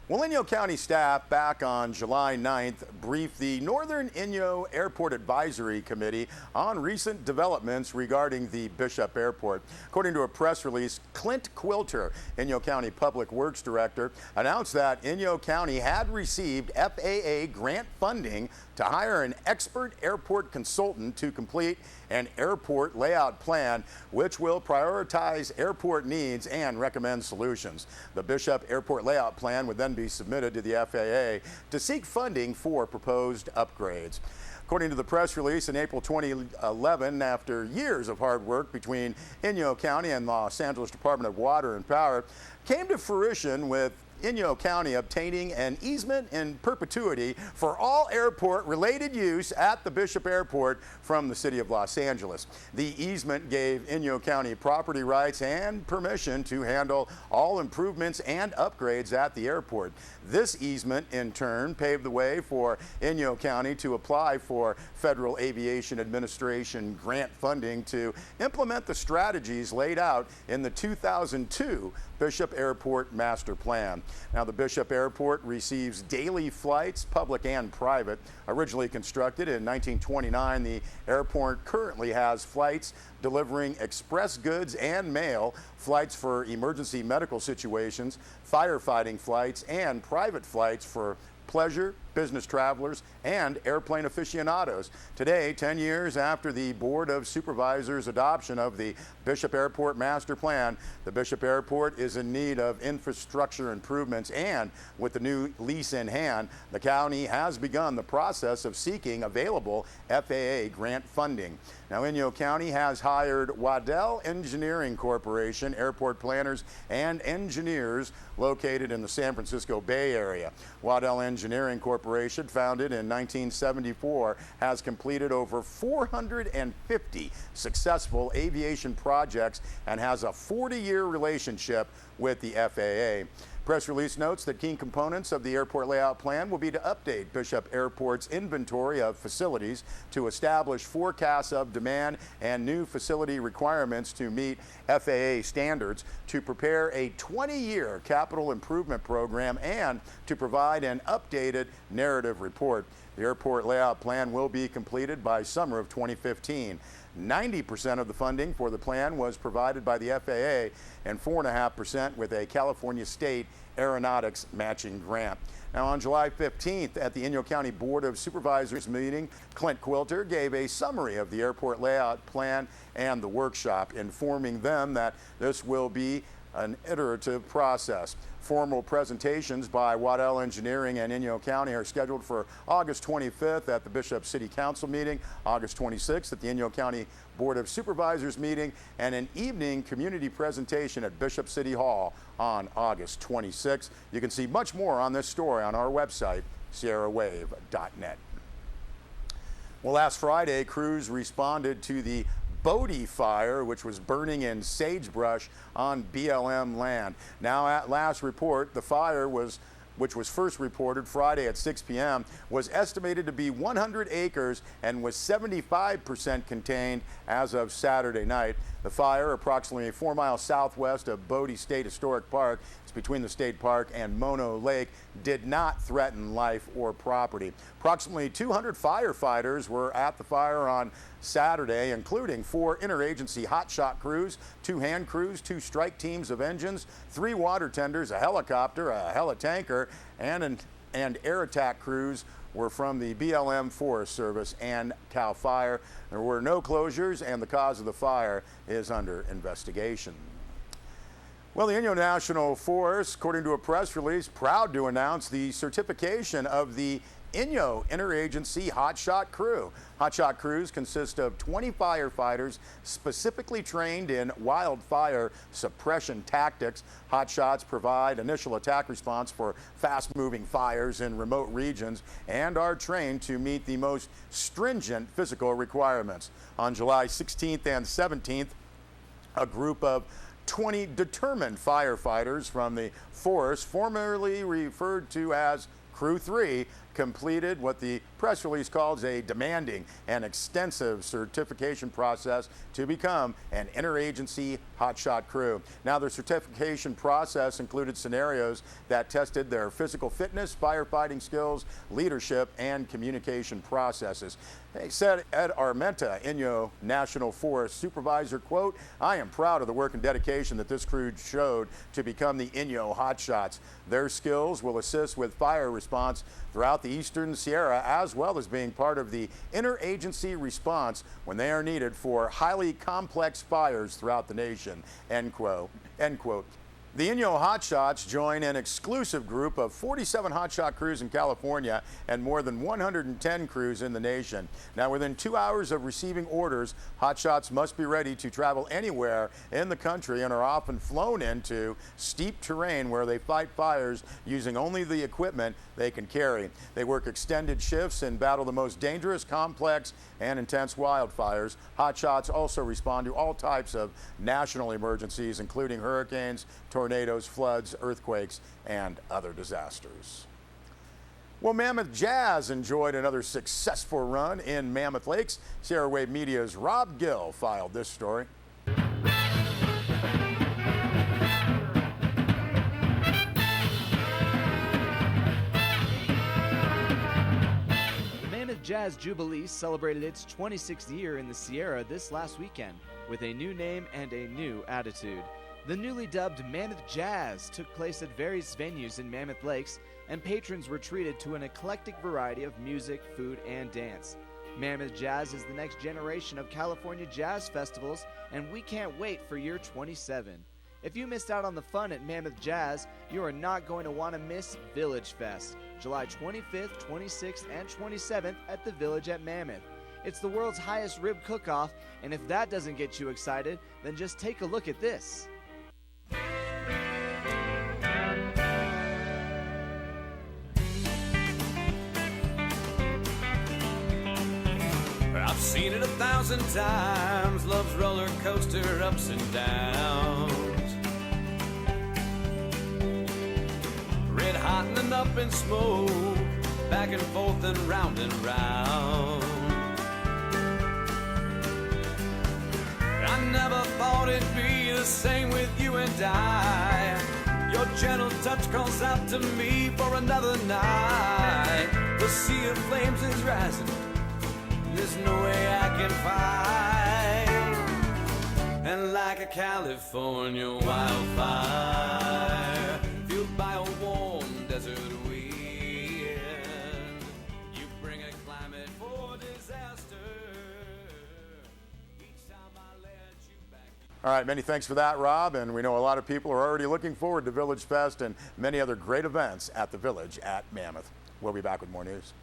Well, Inyo County staff back on July 9th briefed the Northern Inyo Airport Advisory Committee on recent developments regarding the Bishop Airport. According to a press release, Clint Quilter, Inyo County Public Works Director, announced that Inyo County had received FAA grant funding to hire an expert airport consultant to complete an airport layout plan, which will prioritize airport needs and recommend solutions. The Bishop Airport layout plan would then be submitted to the FAA to seek funding for proposed upgrades. According to the press release, in April 2011, after years of hard work between Inyo County and Los Angeles Department of Water and Power, came to fruition with Inyo County obtaining an easement in perpetuity for all airport-related use at the Bishop Airport from the City of Los Angeles. The easement gave Inyo County property rights and permission to handle all improvements and upgrades at the airport. This easement, in turn, paved the way for Inyo County to apply for Federal Aviation Administration grant funding to implement the strategies laid out in the 2002 Bishop Airport Master Plan. Now, the Bishop Airport receives daily flights, public and private. Originally constructed in 1929, the airport currently has flights delivering express goods and mail, flights for emergency medical situations, firefighting flights, and private flights for pleasure, business travelers, and airplane aficionados. Today, 10 years after the Board of Supervisors' adoption of the Bishop Airport Master Plan, the Bishop Airport is in need of infrastructure improvements, and with the new lease in hand, the county has begun the process of seeking available FAA grant funding. Now, Inyo County has hired Waddell Engineering Corporation, airport planners and engineers located in the San Francisco Bay Area. Waddell Engineering Corporation, founded in 1974, has completed over 450 successful aviation projects and has a 40-year relationship with the FAA. Press release notes that key components of the airport layout plan will be to update Bishop Airport's inventory of facilities, to establish forecasts of demand and new facility requirements to meet FAA standards, to prepare a 20-year capital improvement program, and to provide an updated narrative report. The airport layout plan will be completed by summer of 2015. 90% of the funding for the plan was provided by the FAA and 4.5% with a California State Aeronautics matching grant. Now, on July 15th, at the Inyo County Board of Supervisors meeting, Clint Quilter gave a summary of the airport layout plan and the workshop, informing them that this will be an iterative process. Formal presentations by Waddell Engineering and Inyo County are scheduled for August 25th at the Bishop City Council meeting, August 26th at the Inyo County Board of Supervisors meeting, and an evening community presentation at Bishop City Hall on August 26th. You can see much more on this story on our website, sierrawave.net. Well, last Friday, crews responded to the Bodie fire, which was burning in sagebrush on BLM land. Now, at last report, the fire which was first reported Friday at 6 p.m., was estimated to be 100 acres and was 75% contained as of Saturday night. The fire, approximately 4 miles southwest of Bodie State Historic Park, it's between the state park and Mono Lake, did not threaten life or property. Approximately 200 firefighters were at the fire on Saturday, including 4 interagency hotshot crews, 2 hand crews, 2 strike teams of engines, 3 water tenders, a helicopter, a helitanker, and air attack crews were from the BLM Forest Service and CAL FIRE. There were no closures, and the cause of the fire is under investigation. Well, the Inyo National Forest, according to a press release, proud to announce the certification of the Inyo Interagency Hotshot Crew. Hotshot crews consist of 20 firefighters specifically trained in wildfire suppression tactics. Hotshots provide initial attack response for fast-moving fires in remote regions and are trained to meet the most stringent physical requirements. On July 16th and 17th, a group of 20 determined firefighters from the forest, formerly referred to as Crew 3 completed what the press release calls a demanding and extensive certification process to become an interagency hotshot crew. Now, their certification process included scenarios that tested their physical fitness, firefighting skills, leadership, and communication processes. They said Ed Armenta, Inyo National Forest Supervisor, quote, "I am proud of the work and dedication that this crew showed to become the Inyo Hotshots. Their skills will assist with fire response throughout the Eastern Sierra, as well as being part of the interagency response when they are needed for highly complex fires throughout the nation," end quote. End quote. The Inyo Hotshots join an exclusive group of 47 hotshot crews in California and more than 110 crews in the nation. Now, within 2 hours of receiving orders, hotshots must be ready to travel anywhere in the country and are often flown into steep terrain where they fight fires using only the equipment they can carry. They work extended shifts and battle the most dangerous, complex, and intense wildfires. Hotshots also respond to all types of national emergencies, including hurricanes, tornadoes, floods, earthquakes, and other disasters. Well, Mammoth Jazz enjoyed another successful run in Mammoth Lakes. Sierra Wave Media's Rob Gill filed this story. Jazz Jubilee celebrated its 26th year in the Sierra this last weekend with a new name and a new attitude. The newly dubbed Mammoth Jazz took place at various venues in Mammoth Lakes, and patrons were treated to an eclectic variety of music, food, and dance. Mammoth Jazz is the next generation of California jazz festivals, and we can't wait for year 27. If you missed out on the fun at Mammoth Jazz, you are not going to want to miss Village Fest, July 25th, 26th, and 27th at the Village at Mammoth. It's the world's highest rib cook-off, and if that doesn't get you excited, then just take a look at this. I've seen it 1,000 times, love's roller coaster ups and downs. Red hot and then up in smoke, back and forth and round and round. I never thought it'd be the same with you and I. Your gentle touch calls out to me for another night. The sea of flames is rising, there's no way I can fight. And like a California wildfire, fueled by a warm desert wind, you bring a climate for disaster. Each time I let you back. All right, many thanks for that, Rob. And we know a lot of people are already looking forward to Village Fest and many other great events at the Village at Mammoth. We'll be back with more news.